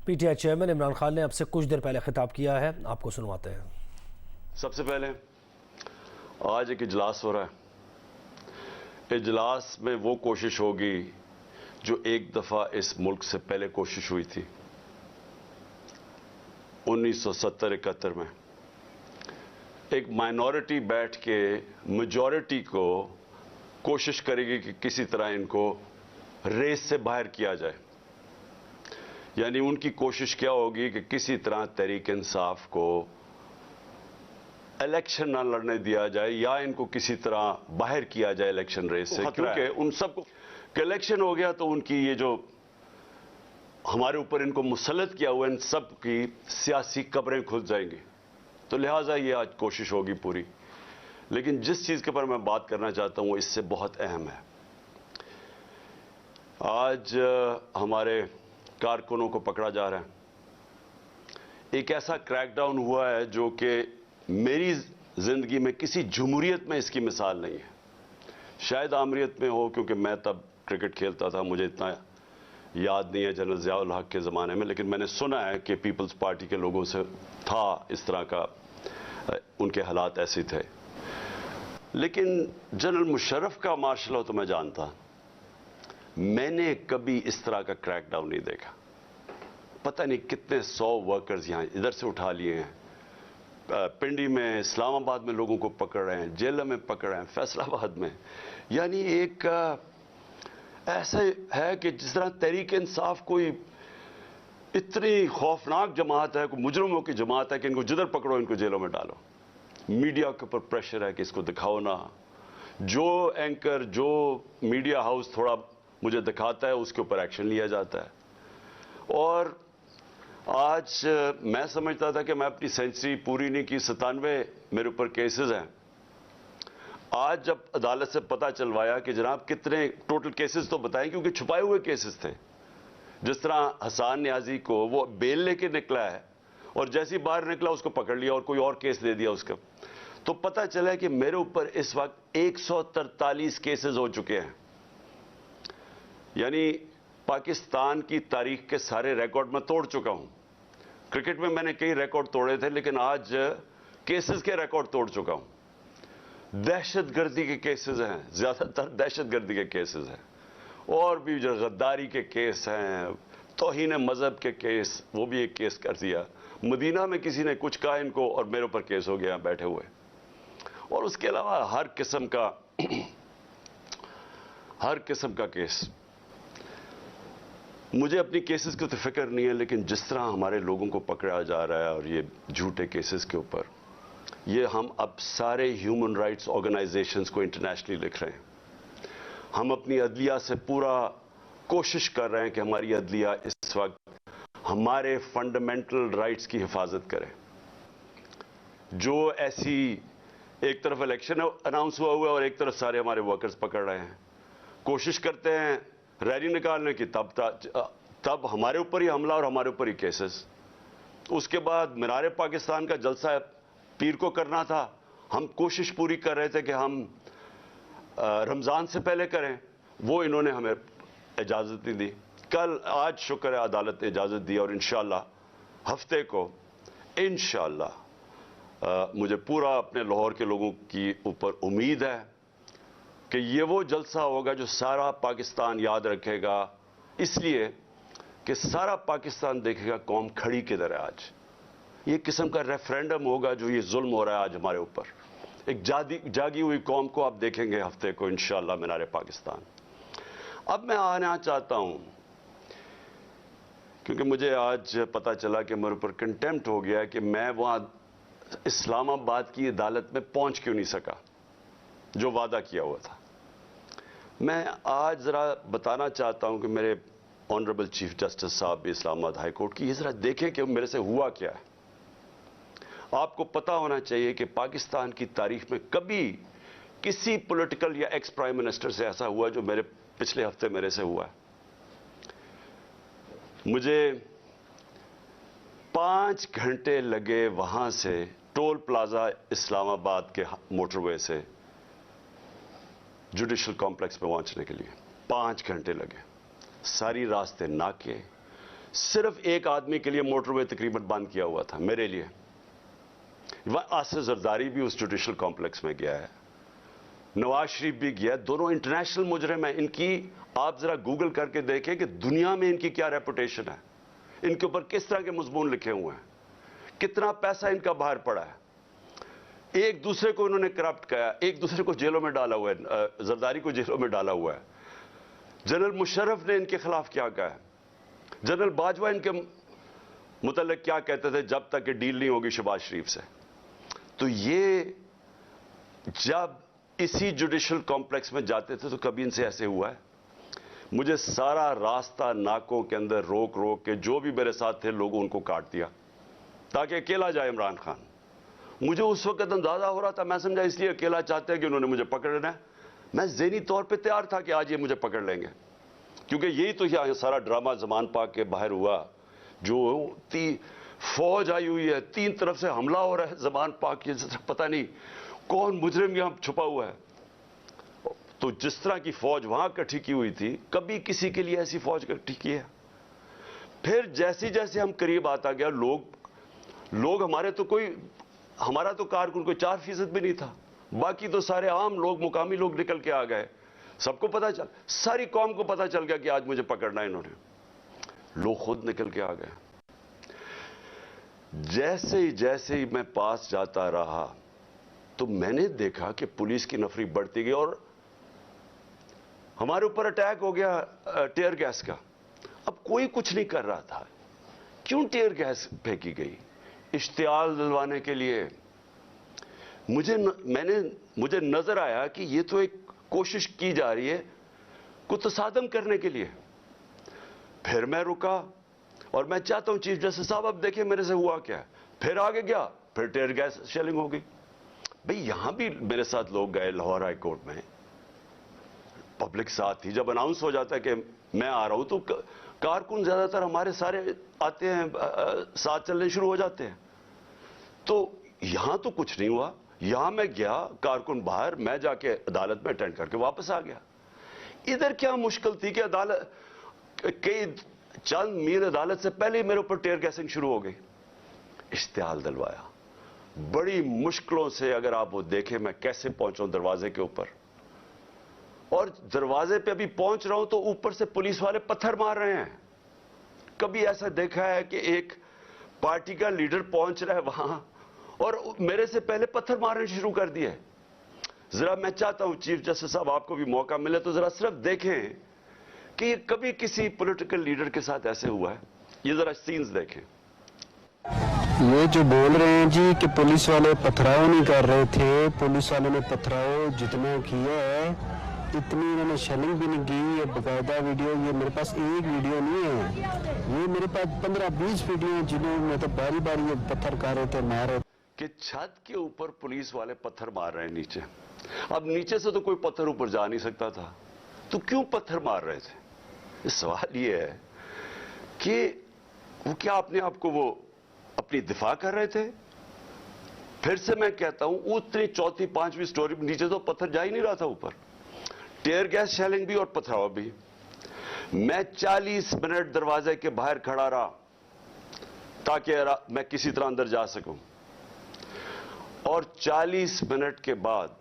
P T I chairman Imran Khan نے اب سے کچھ دیر پہلے خطاب کیا ہے، آپ کو سنواتے ہیں۔ سب سے پہلے آج ایک اجلاس ہو رہا ہے، اجلاس میں وہ کوشش ہوگی جو ایک دفعہ اس ملک سے پہلے کوشش ہوئی تھی 1970-71 میں۔ ایک مائنورٹی بیٹھ کے میجورٹی کو کوشش کرے گی کہ کسی طرح ان کو ریس سے باہر کیا جائے، یعنی ان کی کوشش کیا ہوگی کہ کسی طرح تحریک انصاف کو الیکشن نہ لڑنے دیا جائے یا ان کو کسی طرح باہر کیا جائے الیکشن ریس سے، کیونکہ ان سب کو کہ الیکشن ہو گیا تو ان کی یہ جو ہمارے اوپر ان کو مسلط کیا ہوا ان سب کی سیاسی قبریں کھل جائیں گی، تو لہٰذا یہ آج کوشش ہوگی پوری۔ لیکن جس چیز کے پر میں بات کرنا چاہتا ہوں وہ اس سے بہت اہم ہے۔ آج ہمارے کارکنوں کو پکڑا جا رہا ہے، ایک ایسا کریک ڈاؤن ہوا ہے جو کہ میری زندگی میں کسی جمہوریت میں اس کی مثال نہیں ہے، شاید آمریت میں ہو کیونکہ میں تب کرکٹ کھیلتا تھا، مجھے اتنا یاد نہیں ہے جنرل ضیاء الحق کے زمانے میں، لیکن میں نے سنا ہے کہ پیپلز پارٹی کے لوگوں سے تھا اس طرح کا، ان کے حالات ایسے تھے۔ لیکن جنرل مشرف کا مارشل لا تو میں جانتا، میں نے کبھی اس طرح کا کریک ڈاؤن نہیں دیکھا۔ پتہ نہیں کتنے 100 ورکرز یہاں ادھر سے اٹھا لیے ہیں، پنڈی میں، اسلام آباد میں لوگوں کو پکڑ رہے ہیں، جیلوں میں پکڑ رہے ہیں، فیصل آباد میں، یعنی ایک ایسا ہے کہ جس طرح تحریک انصاف کوئی اتنی خوفناک جماعت ہے، کوئی مجرموں کی جماعت ہے کہ ان کو جدھر پکڑو ان کو جیلوں میں ڈالو۔ میڈیا کے اوپر پریشر ہے کہ اس کو دکھاؤ نہ، جو اینکر جو میڈیا ہاؤس تھوڑا مجھے دکھاتا ہے اس کے اوپر ایکشن لیا جاتا ہے۔ اور آج میں سمجھتا تھا کہ میں اپنی سینچری پوری نہیں کی، 97 میرے اوپر کیسز ہیں۔ آج جب عدالت سے پتہ چلوایا کہ جناب کتنے ٹوٹل کیسز تو بتائیں کیونکہ چھپائے ہوئے کیسز تھے، جس طرح حسان نیازی کو وہ بیل لے کے نکلا ہے اور جیسے باہر نکلا اس کو پکڑ لیا اور کوئی اور کیس دے دیا اس کا، تو پتہ چلا کہ میرے اوپر اس وقت 143 کیسز ہو چکے ہیں، یعنی پاکستان کی تاریخ کے سارے ریکارڈ میں توڑ چکا ہوں۔ کرکٹ میں نے کئی ریکارڈ توڑے تھے لیکن آج کیسز کے ریکارڈ توڑ چکا ہوں۔ دہشت گردی کے کیسز ہیں، زیادہ تر دہشت گردی کے کیسز ہیں، اور بھی جو غداری کے کیس ہیں، توہین مذہب کے کیس، وہ بھی ایک کیس کر دیا۔ مدینہ میں کسی نے کچھ کہا ان کو اور میرے اوپر کیس ہو گیا بیٹھے ہوئے، اور اس کے علاوہ ہر قسم کا کیس۔ مجھے اپنی کیسز کی تو فکر نہیں ہے، لیکن جس طرح ہمارے لوگوں کو پکڑا جا رہا ہے اور یہ جھوٹے کیسز کے اوپر، یہ ہم اب سارے ہیومن رائٹس آرگنائزیشنز کو انٹرنیشنلی لکھ رہے ہیں۔ ہم اپنی عدلیہ سے پورا کوشش کر رہے ہیں کہ ہماری عدلیہ اس وقت ہمارے فنڈامنٹل رائٹس کی حفاظت کرے۔ جو ایسی ایک طرف الیکشن اناؤنس ہوا ہے اور ایک طرف سارے ہمارے ورکرز پکڑ رہے ہیں، کوشش کرتے ہیں ریلی نکالنے کی، تب ہمارے اوپر ہی حملہ اور ہمارے اوپر ہی کیسز۔ اس کے بعد مینار پاکستان کا جلسہ پیر کو کرنا تھا، ہم کوشش پوری کر رہے تھے کہ ہم رمضان سے پہلے کریں، وہ انہوں نے ہمیں اجازت نہیں دی۔ آج شکر ہے عدالت نے اجازت دی اور انشاءاللہ ہفتے کو انشاءاللہ مجھے پورا اپنے لاہور کے لوگوں کی اوپر امید ہے کہ یہ وہ جلسہ ہوگا جو سارا پاکستان یاد رکھے گا، اس لیے کہ سارا پاکستان دیکھے گا قوم کھڑی کدھر ہے آج۔ یہ قسم کا ریفرینڈم ہوگا جو یہ ظلم ہو رہا ہے آج ہمارے اوپر، ایک جاگی ہوئی قوم کو آپ دیکھیں گے ہفتے کو انشاءاللہ مینار پاکستان۔ اب میں آنا چاہتا ہوں کیونکہ مجھے آج پتہ چلا کہ میرے اوپر کنٹیمپٹ ہو گیا کہ میں وہاں اسلام آباد کی عدالت میں پہنچ کیوں نہیں سکا جو وعدہ کیا ہوا تھا۔ میں آج ذرا بتانا چاہتا ہوں کہ میرے آنریبل چیف جسٹس صاحب بھی اسلام آباد ہائی کورٹ کی، یہ ذرا دیکھیں کہ میرے سے ہوا کیا ہے۔ آپ کو پتہ ہونا چاہیے کہ پاکستان کی تاریخ میں کبھی کسی پولیٹیکل یا ایکس پرائم منسٹر سے ایسا ہوا جو میرے پچھلے ہفتے میرے سے ہوا ہے۔ مجھے 5 گھنٹے لگے وہاں سے ٹول پلازا اسلام آباد کے موٹر وے سے جوڈیشل کمپلیکس پہ پہنچنے کے لیے 5 گھنٹے لگے، ساری راستے ناکے، सिर्फ एक आदमी के लिए मोटरवे तकरीबन बंद किया हुआ था, मेरे लिए। आसिफ जरदारी भी उस जुडिशल कॉम्प्लेक्स में गया है, नवाज शरीफ भी गया, दोनों इंटरनेशनल मुजरिम हैं। इनकी आप जरा गूगल करके देखें कि दुनिया में इनकी क्या रेपुटेशन है, इनके ऊपर किस तरह के मजमून लिखे हुए हैं, कितना पैसा इनका बाहर पड़ा है। एक दूसरे को इन्होंने करप्ट किया, एक दूसरे को जेलों में डाला हुआ है, जरदारी को जेलों में डाला हुआ है। जनरल मुशर्रफ ने इनके खिलाफ क्या कहा है, जनरल बाजवा इनके मुतल्लिक क्या कहते थे, जब तक कि डील नहीं होगी शहबाज शरीफ से। तो ये जब इसी जुडिशल कॉम्प्लेक्स में जाते थे तो कभी इनसे ऐसे हुआ है? मुझे सारा रास्ता नाकों के अंदर रोक रोक के जो भी मेरे साथ थे लोगों उनको काट दिया ताकि अकेला जाए इमरान खान। मुझे उस वक्त अंदाजा हो रहा था, मैं समझा इसलिए अकेला चाहते हैं कि उन्होंने मुझे पकड़ना है। मैं ज़हनी तौर पे तैयार था कि आज ये मुझे पकड़ लेंगे, क्योंकि यही तो यहाँ सारा ड्रामा ज़मान पाक के बाहर हुआ, जो फौज आई हुई है, 3 तरफ से हमला हो रहा है ज़मान पाक के, पता नहीं कौन मुजरिम यहां छुपा हुआ है। तो जिस तरह की फौज वहां इकट्ठी की हुई थी, कभी किसी के लिए ऐसी फौज इकट्ठी की है? फिर जैसे जैसे हम करीब आता गया, लोग हमारा तो कारकुन कोई 4% भी नहीं था, बाकी तो सारे आम लोग, मुकामी लोग निकल के आ गए। सबको पता चल, सारी कौम को पता चल गया कि आज मुझे पकड़ना है इन्होंने। लोग खुद निकल के आ गए। जैसे ही मैं पास जाता रहा तो मैंने देखा कि पुलिस की नफरी बढ़ती गई और हमारे ऊपर अटैक हो गया टीयर गैस का। अब कोई कुछ नहीं कर रहा था, क्यों टीयर गैस फेंकी गई? इश्तियाल दिलवाने के लिए। मुझे नजर आया कि ये तो एक कोशिश की जा रही है कुछ तसादम करने के लिए। फिर मैं रुका और मैं चाहता हूं चीफ जस्टिस साहब अब देखें मेरे से हुआ क्या है। फिर आगे गया, फिर टीयर गैस शेलिंग हो गई। भाई यहां भी मेरे साथ लोग गए लाहौर हाई कोर्ट में, पब्लिक साथ थी। जब अनाउंस हो जाता है कि मैं आ रहा हूं तो कारकुन ज्यादातर हमारे सारे आते हैं, साथ चलने शुरू हो जाते हैं। तो यहां तो कुछ नहीं हुआ। यहां मैं गया, कारकुन बाहर, मैं जाके अदालत में अटेंड करके वापस आ गया। इधर क्या मुश्किल थी कि अदालत कई चंद मील अदालत से पहले ही मेरे ऊपर टीयर गैसिंग शुरू हो गई। इश्तियाल दिलवाया बड़ी मुश्किलों से। अगर आप वो देखें मैं कैसे पहुंचा हूं दरवाजे के ऊपर, और दरवाजे पे अभी पहुंच रहा हूं तो ऊपर से पुलिस वाले पत्थर मार रहे हैं। कभी ऐसा देखा है कि एक पार्टी का लीडर पहुंच रहा है वहां और मेरे से पहले पत्थर मारने शुरू कर दिए? जरा मैं चाहता हूं चीफ जस्टिस साहब आपको भी मौका मिले तो जरा सिर्फ देखें कि ये कभी किसी पॉलिटिकल लीडर के साथ ऐसे हुआ है। ये जरा सीन्स देखें। ये जो बोल रहे हैं जी कि पुलिस वाले पथराव नहीं कर रहे थे, पुलिस वालों ने पथराव जितना किया है इतनी इन्होंने शेलिंग भी नहीं की। ये बाकायदा वीडियो, ये मेरे पास एक वीडियो नहीं है, ये मेरे पास 15-20 वीडियो हैं जिन्होंने मतलब बारी बारी ये पत्थर कर रहे थे, मार रहे कि छत के ऊपर पुलिस वाले पत्थर मार रहे हैं नीचे। अब नीचे से तो कोई पत्थर ऊपर जा नहीं सकता था, तो क्यों पत्थर मार रहे थे? सवाल ये है कि वो क्या अपने आप को वो अपनी दिफा कर रहे थे? फिर से मैं कहता हूं उतनी चौथी पांचवी स्टोरी नीचे तो पत्थर जा ही नहीं रहा था ऊपर। टीयर गैस शेलिंग भी और पथराव भी। मैं 40 मिनट दरवाजे के बाहर खड़ा रहा ताकि मैं किसी तरह अंदर जा सकूं, और 40 मिनट के बाद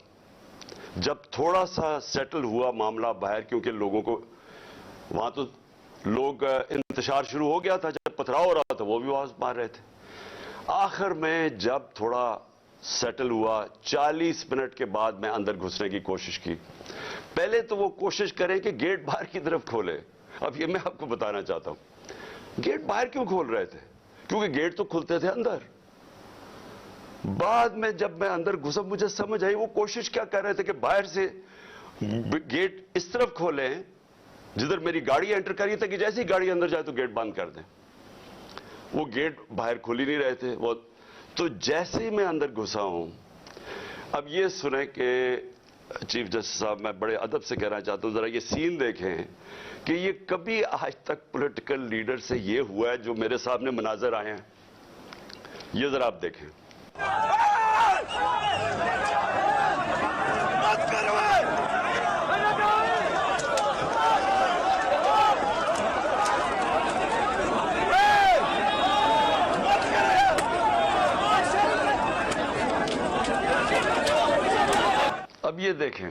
जब थोड़ा सा सेटल हुआ मामला बाहर, क्योंकि लोगों को वहां तो लोग इंतशार शुरू हो गया था, जब पथराव हो रहा था वो भी आवाज मार रहे थे। आखिर में जब थोड़ा सेटल हुआ 40 मिनट के बाद मैं अंदर घुसने की कोशिश की। पहले तो वो कोशिश करें कि गेट बाहर की तरफ खोले। अब ये मैं आपको बताना चाहता हूं गेट बाहर क्यों खोल रहे थे, क्योंकि गेट तो खुलते थे अंदर। बाद में जब मैं अंदर घुसा मुझे समझ आई वो कोशिश क्या कर रहे थे कि बाहर से गेट इस तरफ खोले जिधर मेरी गाड़ी एंटर करी थी, कि जैसे ही गाड़ी अंदर जाए तो गेट बंद कर दें। वो गेट बाहर खुल ही नहीं रहे थे वो। तो जैसे ही मैं अंदर घुसा हूं, अब ये सुने कि चीफ जस्टिस साहब मैं बड़े अदब से कहना चाहता हूं, जरा ये सीन देखें कि ये कभी आज तक पॉलिटिकल लीडर से ये हुआ है जो मेरे सामने मनाजर आए हैं। ये जरा आप देखें। ये देखें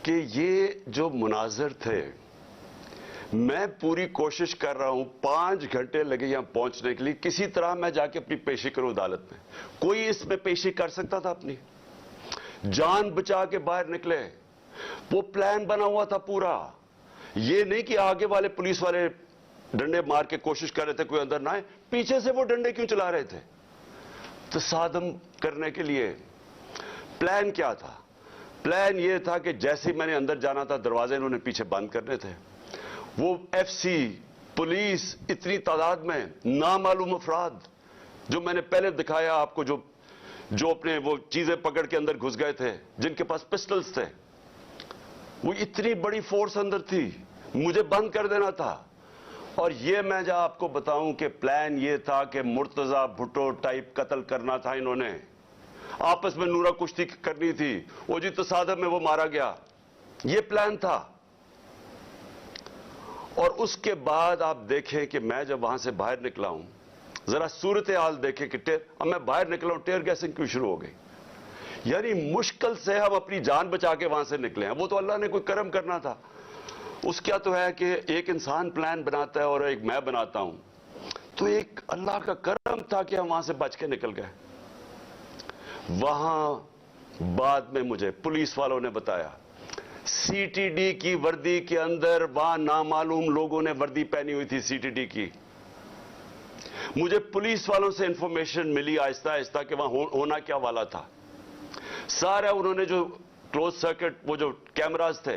कि ये जो मुनाजर थे, मैं पूरी कोशिश कर रहा हूं, 5 घंटे लगे यहां पहुंचने के लिए, किसी तरह मैं जाके अपनी पेशी करूं अदालत में। कोई इसमें पेशी कर सकता था अपनी? जान बचा के बाहर निकले। वो प्लान बना हुआ था पूरा। ये नहीं कि आगे वाले पुलिस वाले डंडे मार के कोशिश कर रहे थे कोई अंदर ना आए, पीछे से वो डंडे क्यों चला रहे थे? तसादम करने के लिए। प्लान क्या था? प्लान ये था कि जैसे ही मैंने अंदर जाना था, दरवाजे इन्होंने पीछे बंद करने थे। वो एफसी, पुलिस, इतनी तादाद में नामालूम अफराद, जो मैंने पहले दिखाया आपको, जो अपने वो चीजें पकड़ के अंदर घुस गए थे, जिनके पास पिस्टल्स थे, वो इतनी बड़ी फोर्स अंदर थी, मुझे बंद कर देना था। और ये मैं जब आपको बताऊं कि प्लान ये था कि मुर्तजा भुट्टो टाइप कत्ल करना था इन्होंने, आपस में नूरा कुश्ती करनी थी, वो जी तसादम में वो मारा गया, ये प्लान था। और उसके बाद आप देखें कि मैं जब वहां से बाहर निकला हूं, जरा सूरत हाल देखें कि अब मैं बाहर निकला हूं, टेयर गैसिंग क्यों शुरू हो गई। यानी मुश्किल से हम अपनी जान बचा के वहां से निकले हैं। वो तो अल्लाह ने कोई करम करना था। उसका तो है कि एक इंसान प्लान बनाता है और एक मैं बनाता हूं, तो एक अल्लाह का करम था कि हम वहां से बच के निकल गए। वहां बाद में मुझे पुलिस वालों ने बताया, सीटीडी की वर्दी के अंदर वहां नामालूम लोगों ने वर्दी पहनी हुई थी सीटीडी की। मुझे पुलिस वालों से इंफॉर्मेशन मिली आहिस्ता आहिस्ता कि वहां होना क्या वाला था। सारा उन्होंने जो क्लोज सर्किट वो जो कैमरास थे,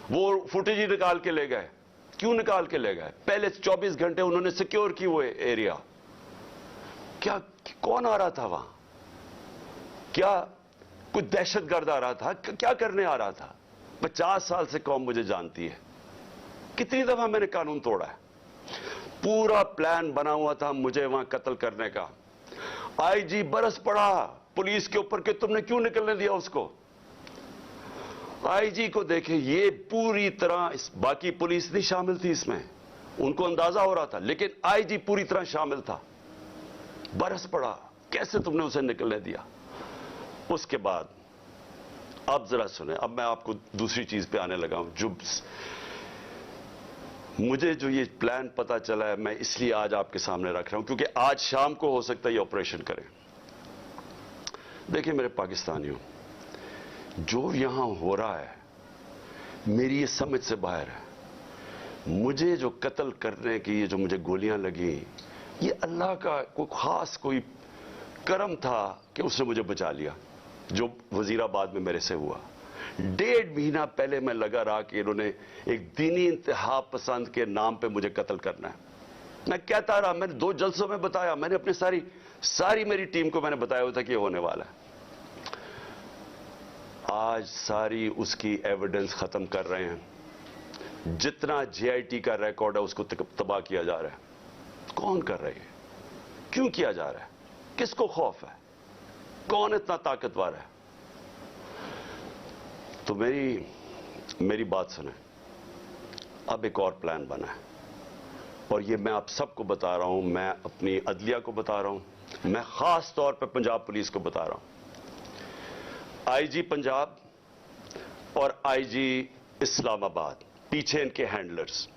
वो फुटेज ही निकाल के ले गए। क्यों निकाल के ले गए? पहले 24 घंटे उन्होंने सिक्योर की वो एरिया। क्या कौन आ रहा था वहां? क्या कोई दहशतगर्द आ रहा था? क्या करने आ रहा था? 50 साल से कौम मुझे जानती है, कितनी दफा मैंने कानून तोड़ा है। पूरा प्लान बना हुआ था मुझे वहां कत्ल करने का। आईजी बरस पड़ा पुलिस के ऊपर कि तुमने क्यों निकलने दिया उसको। आईजी को देखें, ये पूरी तरह बाकी पुलिस नहीं शामिल थी इसमें, उनको अंदाजा हो रहा था, लेकिन आईजी पूरी तरह शामिल था। बरस पड़ा, कैसे तुमने उसे निकलने दिया। उसके बाद अब जरा सुने, अब मैं आपको दूसरी चीज पे आने लगा हूं। जो मुझे जो ये प्लान पता चला है, मैं इसलिए आज आपके सामने रख रहा हूं, क्योंकि आज शाम को हो सकता है ये ऑपरेशन करें। देखिए मेरे पाकिस्तानियों, जो यहां हो रहा है मेरी ये समझ से बाहर है। मुझे जो कत्ल करने की ये जो मुझे गोलियां लगी, ये अल्लाह का कोई खास कोई करम था कि उसने मुझे बचा लिया। जो वजीराबाद में मेरे से हुआ, 1.5 महीना पहले मैं लगा रहा कि इन्होंने एक दीनी इंतहा पसंद के नाम पे मुझे कत्ल करना है। मैं कहता रहा, मैंने 2 जलसों में बताया, मैंने अपनी सारी मेरी टीम को मैंने बताया हुआ था कि ये होने वाला है। आज सारी उसकी एविडेंस खत्म कर रहे हैं। जितना जेआईटी का रिकॉर्ड है उसको तबाह किया जा रहा है। कौन कर रही है? क्यों किया जा रहा है? किसको खौफ है? कौन इतना ताकतवर है? तो मेरी बात सुने, अब एक और प्लान बना है और ये मैं आप सबको बता रहा हूं, मैं अपनी अदलिया को बता रहा हूं, मैं खास तौर पे पंजाब पुलिस को बता रहा हूं। आईजी पंजाब और आईजी इस्लामाबाद, पीछे इनके हैंडलर्स,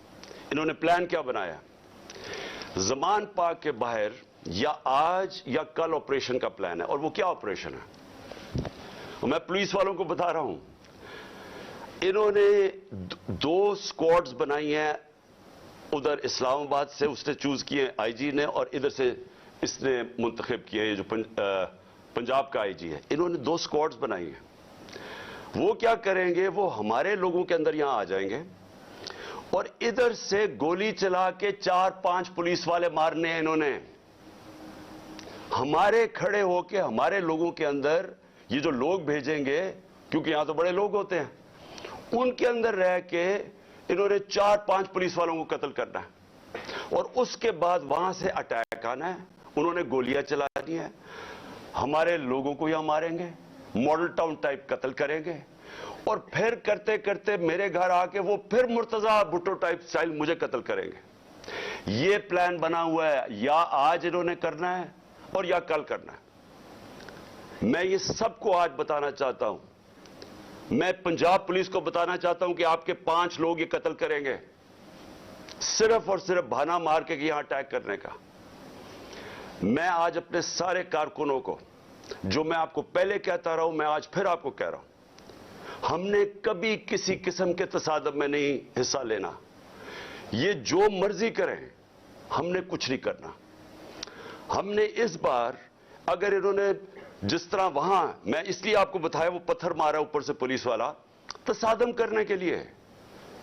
इन्होंने प्लान क्या बनाया? जमान पाक के बाहर या आज या कल ऑपरेशन का प्लान है। और वो क्या ऑपरेशन है? मैं पुलिस वालों को बता रहा हूं, इन्होंने 2 स्क्वाड्स बनाई हैं। उधर इस्लामाबाद से उसने चूज किए आईजी ने, और इधर से इसने मुंतखब किए, ये जो पंजाब का आईजी है। इन्होंने 2 स्क्वाड्स बनाई हैं। वो क्या करेंगे? वो हमारे लोगों के अंदर यहां आ जाएंगे और इधर से गोली चला के 4-5 पुलिस वाले मारने हैं इन्होंने। हमारे खड़े होके हमारे लोगों के अंदर ये जो लोग भेजेंगे, क्योंकि यहां तो बड़े लोग होते हैं, उनके अंदर रह के इन्होंने 4-5 पुलिस वालों को कत्ल करना है और उसके बाद वहां से अटैक आना है। उन्होंने गोलियां चलानी है, हमारे लोगों को यहां मारेंगे, मॉडल टाउन टाइप कत्ल करेंगे और फिर करते करते मेरे घर आके वो फिर मुर्तजा भुट्टो टाइप स्टाइल मुझे कत्ल करेंगे। ये प्लान बना हुआ है, या आज इन्होंने करना है और या कल करना है। मैं ये सबको आज बताना चाहता हूं। मैं पंजाब पुलिस को बताना चाहता हूं कि आपके 5 लोग ये कत्ल करेंगे, सिर्फ और सिर्फ बहाना मार के यहां अटैक करने का। मैं आज अपने सारे कारकुनों को, जो मैं आपको पहले कहता रहा हूं, मैं आज फिर आपको कह रहा हूं, हमने कभी किसी किस्म के तसादम में नहीं हिस्सा लेना। ये जो मर्जी करें, हमने कुछ नहीं करना। हमने इस बार, अगर इन्होंने जिस तरह वहां, मैं इसलिए आपको बताया, वो पत्थर मारा ऊपर से पुलिस वाला, तसादम करने के लिए,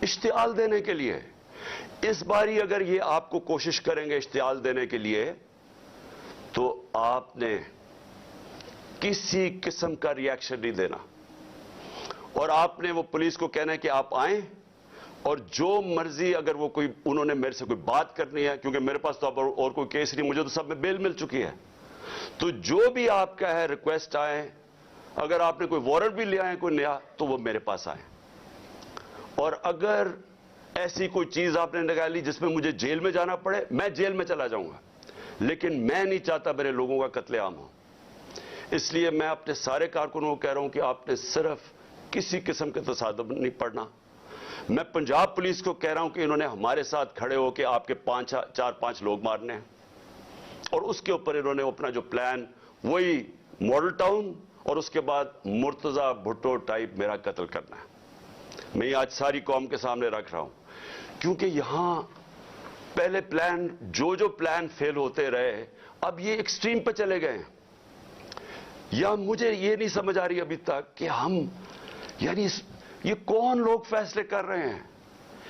इश्तियाल देने के लिए। इस बारी अगर ये आपको कोशिश करेंगे इश्तियाल देने के लिए, तो आपने किसी किस्म का रिएक्शन नहीं देना, और आपने वो पुलिस को कहना है कि आप आए, और जो मर्जी, अगर वो कोई, उन्होंने मेरे से कोई बात करनी है, क्योंकि मेरे पास तो अब और कोई केस नहीं, मुझे तो सब में बेल मिल चुकी है, तो जो भी आपका है रिक्वेस्ट आए, अगर आपने कोई वारंट भी ले आए कोई नया, तो वो मेरे पास आए। और अगर ऐसी कोई चीज आपने निकाली जिसमें मुझे जेल में जाना पड़े, मैं जेल में चला जाऊंगा, लेकिन मैं नहीं चाहता मेरे लोगों का कत्लेआम हो। इसलिए मैं अपने सारे कारकुनों को कह रहा हूं कि आपने सिर्फ किसी किस्म के तसादम नहीं पड़ना। मैं पंजाब पुलिस को कह रहा हूं कि इन्होंने हमारे साथ खड़े होकर आपके 4-5 लोग मारने हैं, और उसके ऊपर इन्होंने अपना जो प्लान, वही मॉडल टाउन और उसके बाद मुर्तजा भुट्टो टाइप मेरा कत्ल करना है। मैं ये आज सारी कौम के सामने रख रहा हूं, क्योंकि यहां पहले प्लान, जो प्लान फेल होते रहे, अब ये एक्सट्रीम पे चले गए हैं। या मुझे ये नहीं समझ आ रही अभी तक कि हम, यानी ये कौन लोग फैसले कर रहे हैं?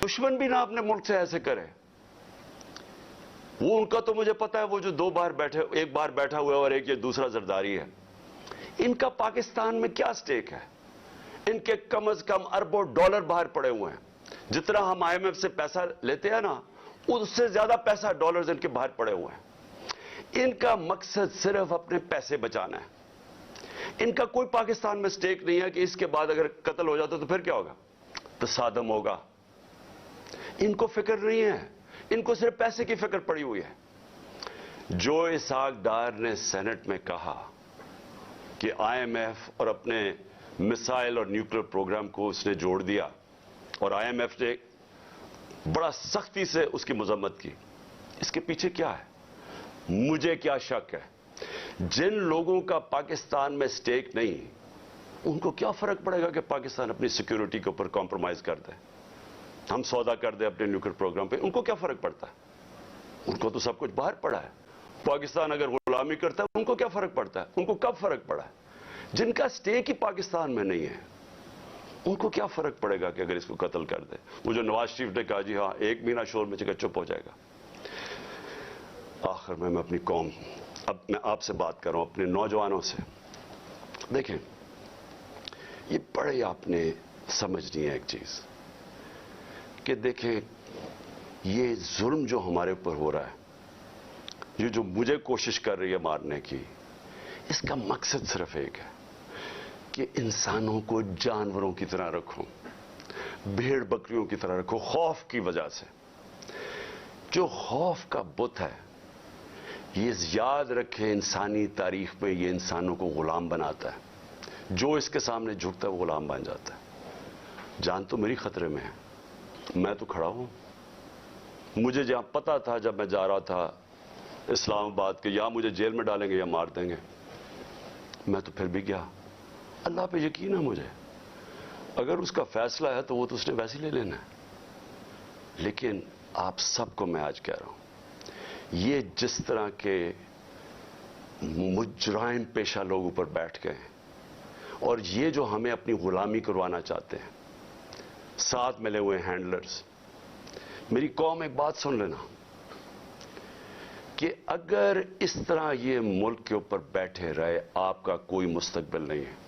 दुश्मन भी ना अपने मुल्क से ऐसे करे। वो उनका तो मुझे पता है, वो जो 2 बार बैठे, एक बार बैठा हुआ है और एक ये दूसरा जरदारी है। इनका पाकिस्तान में क्या स्टेक है? इनके कम से कम अरबों डॉलर बाहर पड़े हुए हैं। जितना हम IMF से पैसा लेते हैं ना, उससे ज्यादा पैसा, डॉलर्स इनके बाहर पड़े हुए हैं। इनका मकसद सिर्फ अपने पैसे बचाना है। इनका कोई पाकिस्तान में स्टेक नहीं है कि इसके बाद अगर कत्ल हो जाता तो फिर क्या होगा, तसादम होगा। इनको फिक्र नहीं है, इनको सिर्फ पैसे की फिक्र पड़ी हुई है। जो इसहाक डार ने सेनेट में कहा कि IMF और अपने मिसाइल और न्यूक्लियर प्रोग्राम को उसने जोड़ दिया, और IMF ने बड़ा सख्ती से उसकी मजम्मत की, इसके पीछे क्या है? मुझे क्या शक है? जिन लोगों का पाकिस्तान में स्टेक नहीं, उनको क्या फर्क पड़ेगा कि पाकिस्तान अपनी सिक्योरिटी के ऊपर कॉम्प्रोमाइज कर दे, हम सौदा कर दे अपने न्यूक्लियर प्रोग्राम पे? उनको क्या फर्क पड़ता है? उनको तो सब कुछ बाहर पड़ा है। पाकिस्तान अगर गुलामी करता है, उनको क्या फर्क पड़ता है? उनको कब फर्क पड़ा है? जिनका स्टेक ही पाकिस्तान में नहीं है, उनको क्या फर्क पड़ेगा कि अगर इसको कत्ल कर दे? वो जो नवाज शरीफ ने कहा, जी हां, 1 महीना शोर में चुप हो जाएगा। आखिर में मैं अपनी कौम, अब मैं आपसे बात कर रहा हूं, अपने नौजवानों से। देखें, ये बड़े आपने समझनी है एक चीज, कि देखें, ये जुल्म जो हमारे ऊपर हो रहा है, ये जो मुझे कोशिश कर रही है मारने की, इसका मकसद सिर्फ एक है कि इंसानों को जानवरों की तरह रखो, भेड़ बकरियों की तरह रखो, खौफ की वजह से। जो खौफ का बुत है, ये याद रखे, इंसानी तारीख में ये इंसानों को गुलाम बनाता है। जो इसके सामने झुकता है वो गुलाम बन जाता है। जान तो मेरी खतरे में है, मैं तो खड़ा हूं। मुझे जहां पता था जब मैं जा रहा था इस्लामाबाद के, या मुझे जेल में डालेंगे या मार देंगे, मैं तो फिर भी गया। अल्लाह पे यकीन है मुझे, अगर उसका फैसला है तो वो तो उसने वैसे ही ले लेना है। लेकिन आप सबको मैं आज कह रहा हूं, ये जिस तरह के मुजराइम पेशा लोग ऊपर बैठ गए हैं, और ये जो हमें अपनी गुलामी करवाना चाहते हैं, साथ मिले हुए हैंडलर्स, मेरी कौम एक बात सुन लेना, कि अगर इस तरह ये मुल्क के ऊपर बैठे रहे, आपका कोई मुस्तकबिल नहीं है।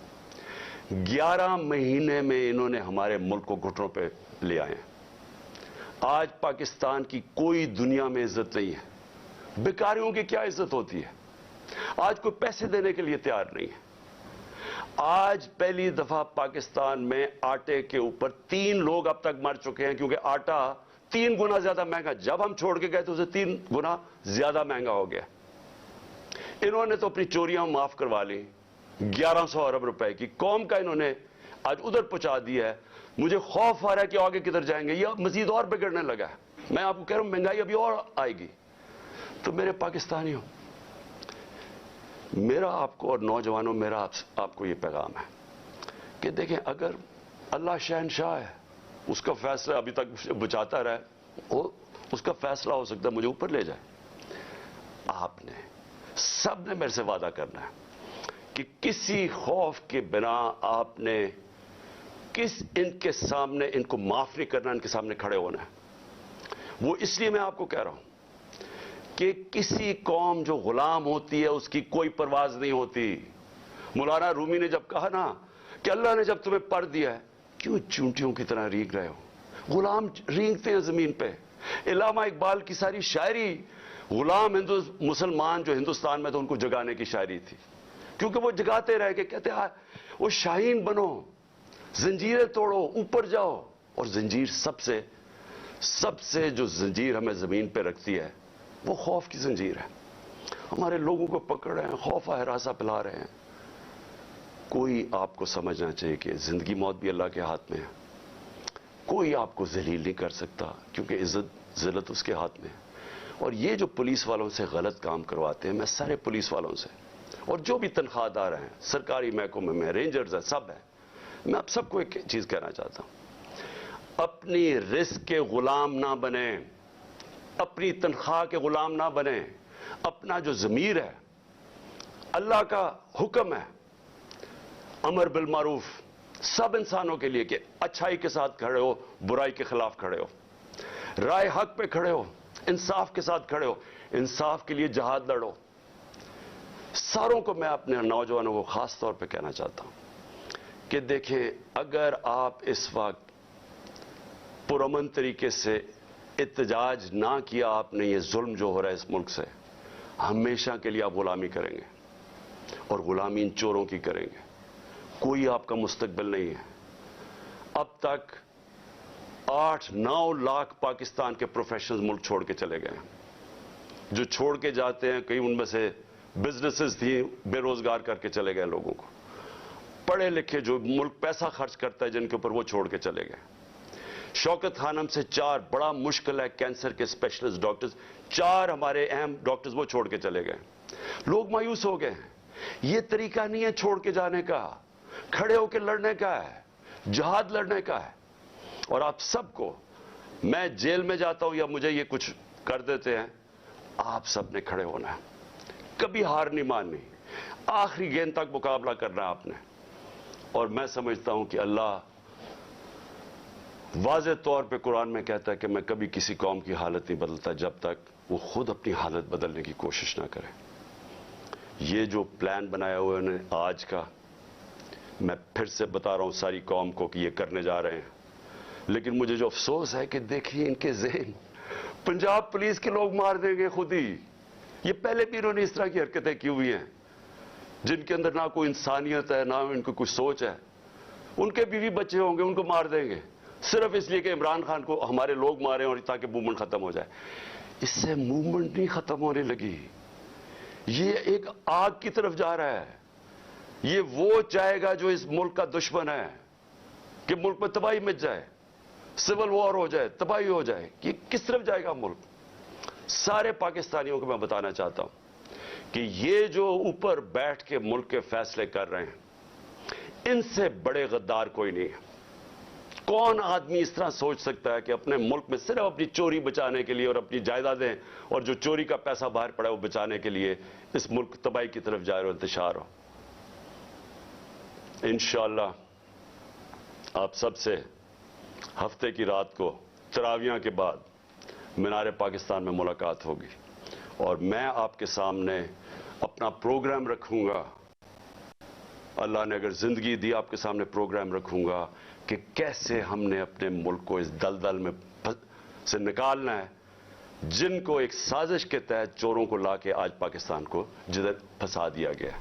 11 महीने में इन्होंने हमारे मुल्क को घुटनों पे ले आए हैं। आज पाकिस्तान की कोई दुनिया में इज्जत नहीं है। बेकारियों की क्या इज्जत होती है? आज कोई पैसे देने के लिए तैयार नहीं है। आज पहली दफा पाकिस्तान में आटे के ऊपर 3 लोग अब तक मर चुके हैं, क्योंकि आटा 3 गुना ज्यादा महंगा, जब हम छोड़ के गए तो उसे 3 गुना ज्यादा महंगा हो गया। इन्होंने तो अपनी चोरियां माफ करवा ली, 1100 अरब रुपए की कौम का इन्होंने आज उधर पहुंचा दिया है। मुझे खौफ आ रहा है कि आगे किधर जाएंगे, ये मजीद और बिगड़ने लगा है। मैं आपको कह रहा हूं महंगाई अभी और आएगी। तो मेरे पाकिस्तानियों, मेरा आपको और नौजवानों, मेरा आपको ये पैगाम है कि देखें, अगर अल्लाह शहनशाह है, उसका फैसला अभी तक बचाता रहा है, उसका फैसला हो सकता है मुझे ऊपर ले जाए। आपने सबने मेरे से वादा करना है कि किसी खौफ के बिना आपने इनके सामने, इनको माफ नहीं करना, इनके सामने खड़े होना है। वो इसलिए मैं आपको कह रहा हूं कि किसी कौम जो गुलाम होती है उसकी कोई परवाज नहीं होती। मौलाना रूमी ने जब कहा ना कि अल्लाह ने जब तुम्हें पर दिया है, क्यों चूंटियों की तरह रींग रहे हो? गुलाम रींगते हैं जमीन पे। इलामा इकबाल की सारी शायरी गुलाम मुसलमान जो हिंदुस्तान में थे उनको जगाने की शायरी थी, क्योंकि वो जगाते रह के कहते वो शाहीन बनो, जंजीरें तोड़ो, ऊपर जाओ। और जंजीर सबसे जो जंजीर हमें जमीन पे रखती है वो खौफ की जंजीर है। हमारे लोगों को पकड़ रहे हैं, खौफ हरासा पिला रहे हैं। कोई आपको समझना चाहिए कि जिंदगी मौत भी अल्लाह के हाथ में है। कोई आपको जलील नहीं कर सकता, क्योंकि इज्जत जिल्लत उसके हाथ में है। और ये जो पुलिस वालों से गलत काम करवाते हैं, मैं सारे पुलिस वालों से और जो भी तनख्वाहदार हैं, सरकारी महकमे में रेंजर्स हैं, सब हैं, मैं आप सबको एक चीज कहना चाहता हूं, अपनी रिस्क के गुलाम ना बने, अपनी तनख्वाह के गुलाम ना बने। अपना जो ज़मीर है, अल्लाह का हुक्म है अमर बिल मारूफ सब इंसानों के लिए कि अच्छाई के साथ खड़े हो, बुराई के खिलाफ खड़े हो, राय हक पे खड़े हो, इंसाफ के साथ खड़े हो, इंसाफ के लिए जहाद लड़ो। सारों को मैं अपने नौजवानों को खास तौर पे कहना चाहता हूं कि देखें, अगर आप इस वक्त पुरअमन तरीके से इत्तेजाज ना किया आपने, ये जुल्म जो हो रहा है इस मुल्क से, हमेशा के लिए आप गुलामी करेंगे और गुलामी इन चोरों की करेंगे। कोई आपका मुस्तकबिल नहीं है। अब तक 8-9 लाख पाकिस्तान के प्रोफेशनल्स मुल्क छोड़ के चले गए हैं। जो छोड़ के जाते हैं, कई उनमें से बिजनेसेस थी, बेरोजगार करके चले गए लोगों को। पढ़े लिखे जो मुल्क पैसा खर्च करता है जिनके ऊपर, वो छोड़ के चले गए। शौकत खानम से 4 बड़ा मुश्किल है कैंसर के स्पेशलिस्ट डॉक्टर्स, 4 हमारे अहम डॉक्टर्स वो छोड़ के चले गए। लोग मायूस हो गए हैं। ये तरीका नहीं है छोड़ के जाने का, खड़े होकर लड़ने का है, जहाद लड़ने का है। और आप सबको, मैं जेल में जाता हूं या मुझे ये कुछ कर देते हैं, आप सबने खड़े होना है, कभी हार नहीं माननी, आखिरी गेंद तक मुकाबला करना है आपने। और मैं समझता हूं कि अल्लाह वाज़े तौर पे कुरान में कहता है कि मैं कभी किसी कौम की हालत नहीं बदलता जब तक वो खुद अपनी हालत बदलने की कोशिश ना करे। ये जो प्लान बनाया हुआ है आज का, मैं फिर से बता रहा हूं सारी कौम को कि ये करने जा रहे हैं। लेकिन मुझे जो अफसोस है कि देखिए इनके ज़हन, पंजाब पुलिस के लोग मार देंगे खुद ही। ये पहले भी इन्होंने इस तरह की हरकतें की हुई हैं जिनके अंदर ना कोई इंसानियत है, ना इनको कोई सोच है। उनके बीवी बच्चे होंगे, उनको मार देंगे सिर्फ इसलिए कि इमरान खान को हमारे लोग मारे और ताकि मूवमेंट खत्म हो जाए। इससे मूवमेंट नहीं खत्म होने लगी, ये एक आग की तरफ जा रहा है। ये वो चाहेगा जो इस मुल्क का दुश्मन है कि मुल्क में तबाही मच जाए, सिविल वॉर हो जाए, तबाही हो जाए। ये किस तरफ जाएगा मुल्क? सारे पाकिस्तानियों को मैं बताना चाहता हूं कि ये जो ऊपर बैठ के मुल्क के फैसले कर रहे हैं, इनसे बड़े गद्दार कोई नहीं है। कौन आदमी इस तरह सोच सकता है कि अपने मुल्क में सिर्फ अपनी चोरी बचाने के लिए और अपनी जायदादें और जो चोरी का पैसा बाहर पड़ा है वो बचाने के लिए इस मुल्क तबाही की तरफ जा रहे हो, इंतशार हो। इंशाअल्लाह आप सबसे हफ्ते की रात को तरावियां के बाद मीनार पाकिस्तान में मुलाकात होगी और मैं आपके सामने अपना प्रोग्राम रखूंगा। अल्लाह ने अगर जिंदगी दी, आपके सामने प्रोग्राम रखूंगा कि कैसे हमने अपने मुल्क को इस दलदल में से निकालना है जिनको एक साजिश के तहत चोरों को लाके आज पाकिस्तान को जिधर फंसा दिया गया है।